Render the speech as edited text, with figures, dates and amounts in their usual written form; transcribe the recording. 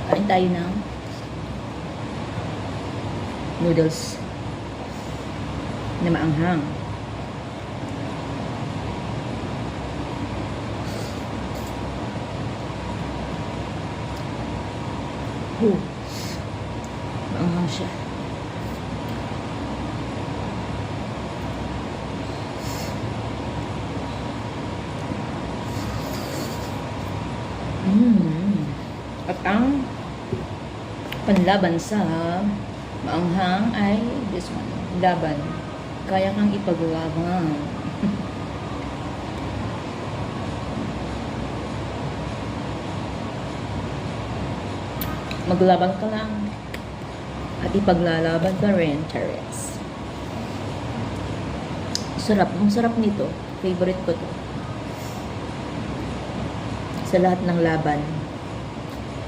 Kain tayo ng noodles na maanghang. Maanghang siya. At ang panlaban sa maanghang ay this one, laban. Kaya kang ipaglaban. Maglaban ka lang at ipaglalaban ka rin, Teres. Sarap. Ang sarap nito. Favorite ko to. Sa lahat ng laban.